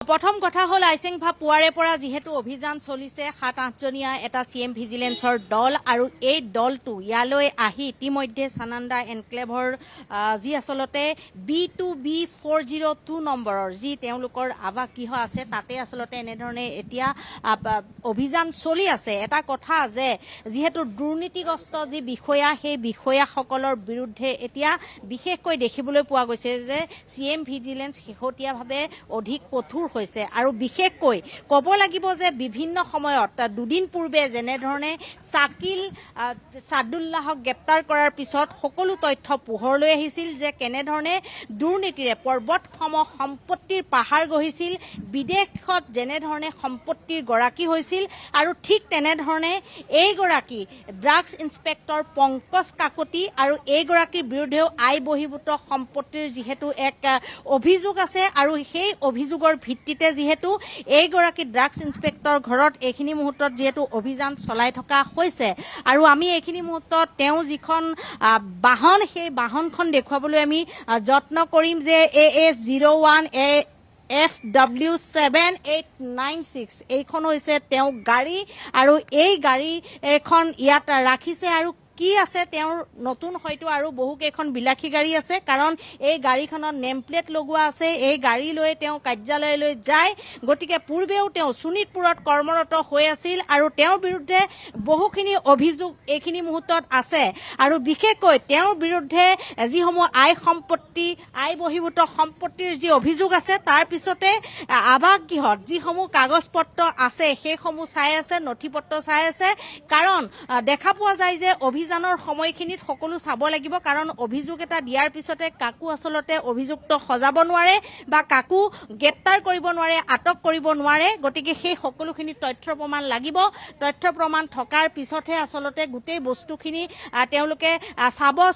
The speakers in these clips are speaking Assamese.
প্ৰথম কথা হ'ল আইচেংভা পুৱাৰে পৰা যিহেতু অভিযান চলিছে ৭-৮জনীয়া এটা CM ভিজিলেন্সৰ দল আৰু এই দলটো ইয়ালৈ আহি ইতিমধ্যে সানান্দা এনক্লেভৰ যি আচলতে B2B402 নম্বৰৰ যি তেওঁলোকৰ আৱাসগৃহ আছে তাতে আচলতে এনেধৰণে এতিয়া অভিযান চলি আছে। এটা কথা যে যিহেতু দুৰ্নীতিগ্ৰস্ত যি বিষয়া সেই বিষয়াসকলৰ বিৰুদ্ধে এতিয়া বিশেষকৈ দেখিবলৈ পোৱা গৈছে যে CM ভিজিলেন্স শেহতীয়াভাৱে অধিক কঠোৰ হৈছে আৰু বিশেষকৈ ক'ব লাগিব যে বিভিন্ন সময়ত দুদিন পূৰ্বে যেনেধৰণে শাকিল সাদুল্লাহক গ্ৰেপ্তাৰ কৰাৰ পিছত সকলো তথ্য পোহৰলৈ আহিছিল যে কেনেধৰণে দুৰ্নীতিৰে পৰ্বতসম সম্পত্তিৰ পাহাৰ গঢ়িছিল, বিদেশত যেনেধৰণে সম্পত্তিৰ গৰাকী হৈছিল আৰু ঠিক তেনেধৰণে এইগৰাকী ড্ৰাগছ ইন্সপেক্টৰ পংকজ কাকতি আৰু এইগৰাকীৰ বিৰুদ্ধেও আয় বহিৰ্ভূত সম্পত্তিৰ যিহেতু এক অভিযোগ আছে আৰু সেই অভিযোগৰ ভিত্তিতে যিহেতু এইগৰাকী ড্ৰাগছ ইন্সপেক্টৰ ঘৰত এইখিনি মুহূৰ্তত যিহেতু অভিযান চলাই থকা হৈছে আৰু আমি এইখিনি মুহূৰ্তত তেওঁ যিখন বাহন সেই বাহনখন দেখুৱাবলৈ আমি যত্ন কৰিম যে AS01 FW7896 এইখন হৈছে তেওঁ গাড়ী আৰু এই গাড়ী এখন ইয়াত ৰাখিছে আৰু কি আছে তেওঁৰ নতুন হয়তো আৰু বহু কেইখন বিলাসী গাড়ী আছে কাৰণ এই গাড়ীখনত নেম প্লেট লগোৱা আছে। এই গাড়ী লৈ তেওঁ কাৰ্যালয়লৈ যায়। গতিকে পূৰ্বেও তেওঁ শোণিতপুৰত কৰ্মৰত হৈ আছিল আৰু তেওঁৰ বিৰুদ্ধে বহুখিনি অভিযোগ এইখিনি মুহূৰ্তত আছে আৰু বিশেষকৈ তেওঁৰ বিৰুদ্ধে যিসমূহ আয় বহিৰ্ভূত সম্পত্তিৰ যি অভিযোগ আছে তাৰ পিছতে আৱাসগৃহত যিসমূহ কাগজ পত্ৰ আছে সেইসমূহ চাই আছে, নথি পত্ৰ চাই আছে কাৰণ দেখা পোৱা যায় যে অভিযানৰ সময়খিনিত সকলো চাব লাগিব কাৰণ অভিযোগ এটা দিয়াৰ পিছতে কাকো আচলতে অভিযুক্ত সজাব নোৱাৰে বা কাকো গ্ৰেপ্তাৰ কৰিব নোৱাৰে, আটক কৰিব নোৱাৰে। গতিকে সেই সকলোখিনি তথ্য প্ৰমাণ লাগিব। তথ্য প্ৰমাণ থকাৰ পিছতহে আচলতে গোটেই বস্তুখিনি তেওঁলোকে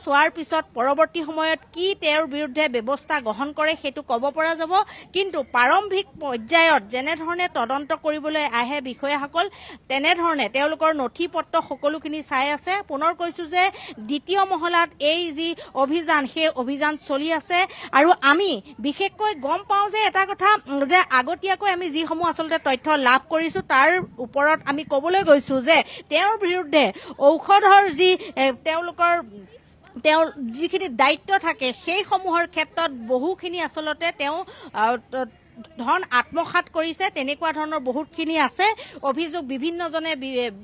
চোৱাৰ পিছত পৰৱৰ্তী সময়ত কি তেওঁৰ বিৰুদ্ধে ব্যৱস্থা গ্ৰহণ কৰে সেইটো ক'ব পৰা যাব। কিন্তু প্ৰাৰম্ভিক পৰ্যায়ত যেনেধৰণে তদন্ত কৰিবলৈ আহে বিষয়াসকল তেনেধৰণে তেওঁলোকৰ নথি পত্ৰ সকলোখিনি চাই আছে। পুনৰ কৈছো যে দ্বিতীয় মহলাত এই যি অভিযান সেই অভিযান চলি আছে আৰু আমি বিশেষকৈ গম পাওঁ যে এটা কথা যে আগতীয়াকৈ আমি যিসমূহ আচলতে তথ্য লাভ কৰিছো তাৰ ওপৰত আমি ক'বলৈ গৈছো যে তেওঁৰ বিৰুদ্ধে ঔষধৰ যি তেওঁৰ যিখিনি দায়িত্ব থাকে সেইসমূহৰ ক্ষেত্ৰত বহুখিনি আচলতে তেওঁ ধন আত্মসাত কৰিছে তেনেকুৱা ধৰণৰ বহুতখিনি আছে অভিযোগ। বিভিন্নজনে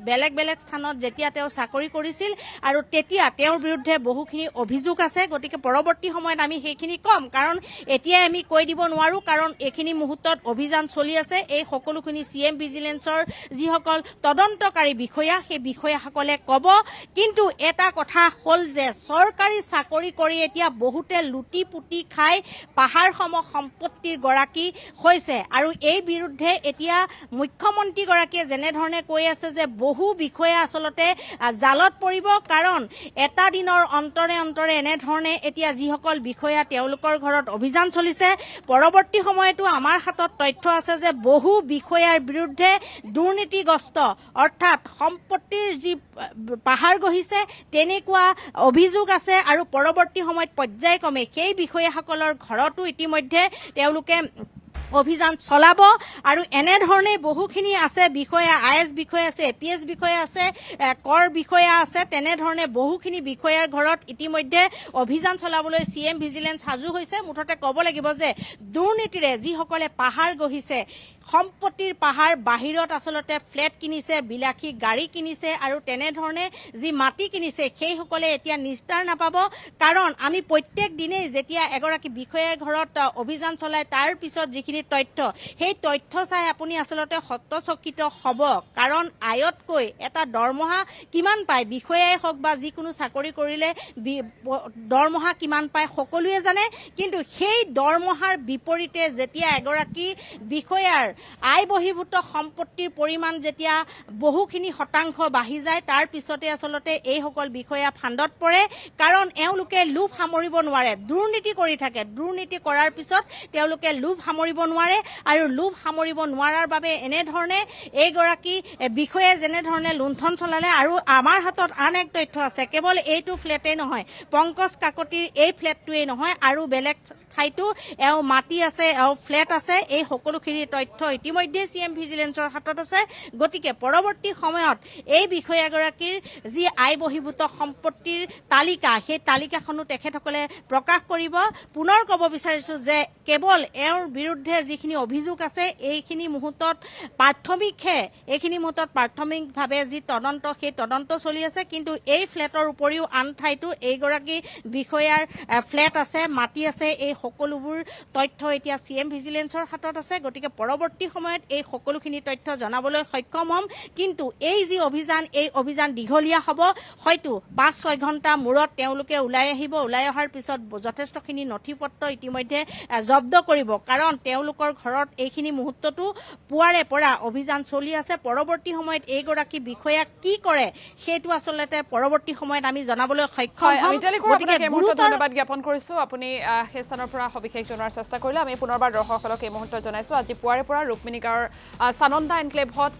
বেলেগ বেলেগ স্থানত যেতিয়া তেওঁ চাকৰি কৰিছিল আৰু তেতিয়া তেওঁৰ বিৰুদ্ধে বহুখিনি অভিযোগ আছে। গতিকে পৰৱৰ্তী সময়ত আমি সেইখিনি কম কাৰণ এতিয়াই আমি কৈ দিব নোৱাৰো কাৰণ এইখিনি মুহূৰ্তত অভিযান চলি আছে। এই সকলোখিনি CM ভিজিলেন্সৰ যিসকল তদন্তকাৰী বিষয়া সেই বিষয়াসকলে ক'ব। কিন্তু এটা কথা হ'ল যে চৰকাৰী চাকৰি কৰি এতিয়া বহুতে লুটি পুটি খাই পাহাৰসম সম্পত্তিৰ গৰাকী হৈছে আৰু এই বিৰুদ্ধে এতিয়া মুখ্যমন্ত্ৰীগৰাকীয়ে যেনেধৰণে কৈ আছে যে বহু বিষয়া আচলতে জালত পৰিব কাৰণ এটা দিনৰ অন্তৰে অন্তৰে এনেধৰণে এতিয়া যিসকল বিষয়া তেওঁলোকৰ ঘৰত অভিযান চলিছে পৰৱৰ্তী সময়তো আমাৰ হাতত তথ্য আছে যে বহু বিষয়াৰ বিৰুদ্ধে দুৰ্নীতিগ্ৰস্ত অৰ্থাৎ সম্পত্তিৰ যি পাহাৰ গঢ়িছে তেনেকুৱা অভিযোগ আছে আৰু পৰৱৰ্তী সময়ত পৰ্যায়ক্ৰমে সেই বিষয়াসকলৰ ঘৰতো ইতিমধ্যে তেওঁলোকে অভিযান চলাব আৰু এনেধৰণে বহুখিনি আছে বিষয়া, IS বিষয়া আছে, APS বিষয়া আছে, কৰ বিষয়া আছে, তেনেধৰণে বহুখিনি বিষয়াৰ ঘৰত ইতিমধ্যে অভিযান চলাবলৈ CM ভিজিলেন্স সাজু হৈছে। মুঠতে ক'ব লাগিব যে দুৰ্নীতিৰে যিসকলে পাহাৰ গঢ়িছে সম্পত্তিৰ পাহাৰ বাহিৰত আচলতে ফ্লেট কিনিছে, বিলাসী গাড়ী কিনিছে আৰু তেনেধৰণে যি মাটি কিনিছে সেইসকলে এতিয়া নিস্তাৰ নাপাব কাৰণ আমি প্ৰত্যেক দিনেই যেতিয়া এগৰাকী বিষয়াৰ ঘৰত অভিযান চলাই তাৰ পিছত যিখিনি তথ্য সেই তথ্য চাই আপুনি আচলতে হতচকিত হ'ব কাৰণ আয়তকৈ এটা দৰমহা কিমান পায় বিষয়াই হওক বা যিকোনো চাকৰি কৰিলে দৰমহা কিমান পায় সকলোৱে জানে। কিন্তু সেই দৰমহাৰ বিপৰীতে যেতিয়া এগৰাকী বিষয়াৰ আয় বহিৰ্ভূত সম্পত্তিৰ পৰিমাণ যেতিয়া বহুখিনি শতাংশ বাঢ়ি যায় তাৰ পিছতে আচলতে এইসকল বিষয়া ফান্দত পৰে কাৰণ এওঁলোকে লোভ সামৰিব নোৱাৰে, দুৰ্নীতি কৰি থাকে। দুৰ্নীতি কৰাৰ পিছত তেওঁলোকে লোভ সামৰিব নোৱাৰে আৰু লোভ সামৰিব নোৱাৰাৰ বাবে এনেধৰণে এইগৰাকী বিষয়ে যেনেধৰণে লুণ্ঠন চলালে। আৰু আমাৰ হাতত আন এক তথ্য আছে, কেৱল এইটো ফ্লেটেই নহয়, পংকজ কাকতিৰ এই ফ্লেটটোৱেই নহয়, আৰু বেলেগ ঠাইতো এওঁ মাটি আছে, এওঁ ফ্লেট আছে। এই সকলোখিনি তথ্য ইতিমধ্যে CM ভিজিলেন্সৰ হাতত আছে। গতিকে পৰৱৰ্তী সময়ত এই বিষয়াগৰাকীৰ যি আয় বহিৰ্ভূত সম্পত্তিৰ তালিকা, সেই তালিকাখনো তেখেতসকলে প্ৰকাশ কৰিব। পুনৰ ক'ব বিচাৰিছো যে কেৱল এওঁৰ বিৰুদ্ধে যিখিনি অভিযোগ আছে এইখিনি মুহূৰ্তত প্ৰাথমিকভাৱে যি তদন্ত, সেই তদন্ত চলি আছে। কিন্তু এই ফ্লেটৰ উপৰিও আন ঠাইতো এইগৰাকী বিষয়াৰ ফ্লেট আছে, মাটি আছে। এই সকলোবোৰ তথ্য এতিয়া CM ভিজিলেন্সৰ হাতত আছে। গতিকে পৰৱৰ্তী সময়ত এই সকলোখিনি তথ্য জনাবলৈ সক্ষম হ'ম। কিন্তু এই যি অভিযান, এই অভিযান দীঘলীয়া হ'ব। হয়তো 5-6 ঘণ্টা মূৰত তেওঁলোকে ওলাই আহিব। ওলাই অহাৰ পিছত যথেষ্টখিনি নথি পত্ৰ ইতিমধ্যে জব্দ কৰিব, কাৰণ তেওঁলোকৰ ঘৰত এইখিনি মুহূৰ্ততো পুৱাৰে পৰা অভিযান চলি আছে। পৰৱৰ্তী সময়ত এইগৰাকী বিষয়া কি কৰে সেইটো আচলতে পৰৱৰ্তী সময়ত আমি জনাবলৈ সক্ষম হ'ম। ধন্যবাদ জ্ঞাপন কৰিছো, আপুনি সেই স্থানৰ পৰা সবিশেষ জনোৱাৰ চেষ্টা কৰিলে। আমি পুনৰবাৰ দৰ্শকসকলক এই মুহূৰ্তত জনাইছো, আজি পুৱাৰে পৰা ৰুক্মিণী গাঁৱৰ সানন্দা এনক্লেভত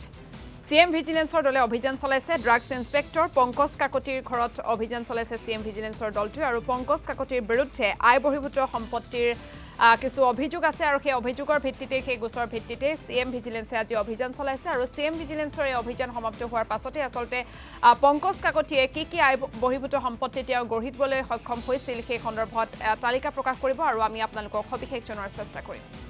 CM ভিজিলেন্সৰ দলে অভিযান চলাইছে। ড্ৰাগছ ইন্সপেক্টৰ পংকজ কাকতিৰ ঘৰত অভিযান চলাইছে CM ভিজিলেন্সৰ দলটোৱে। আৰু পংকজ কাকতিৰ বিৰুদ্ধে আয় বহিৰ্ভূত সম্পত্তিৰ কিছু অভিযোগ আছে, আৰু সেই অভিযোগৰ ভিত্তিতে, সেই গোচৰ ভিত্তিতে CM ভিজিলেন্সে আজি অভিযান চলাইছে। আৰু CM ভিজিলেন্সৰ এই অভিযান সমাপ্ত হোৱাৰ পাছতে আচলতে পংকজ কাকতিয়ে কি আয় বহিৰ্ভূত সম্পত্তি তেওঁ গঢ়ি তুলিবলৈ সক্ষম হৈছিল সেই সন্দৰ্ভত তালিকা প্ৰকাশ কৰিব, আৰু আমি আপোনালোকক সবিশেষ জনোৱাৰ চেষ্টা কৰিম।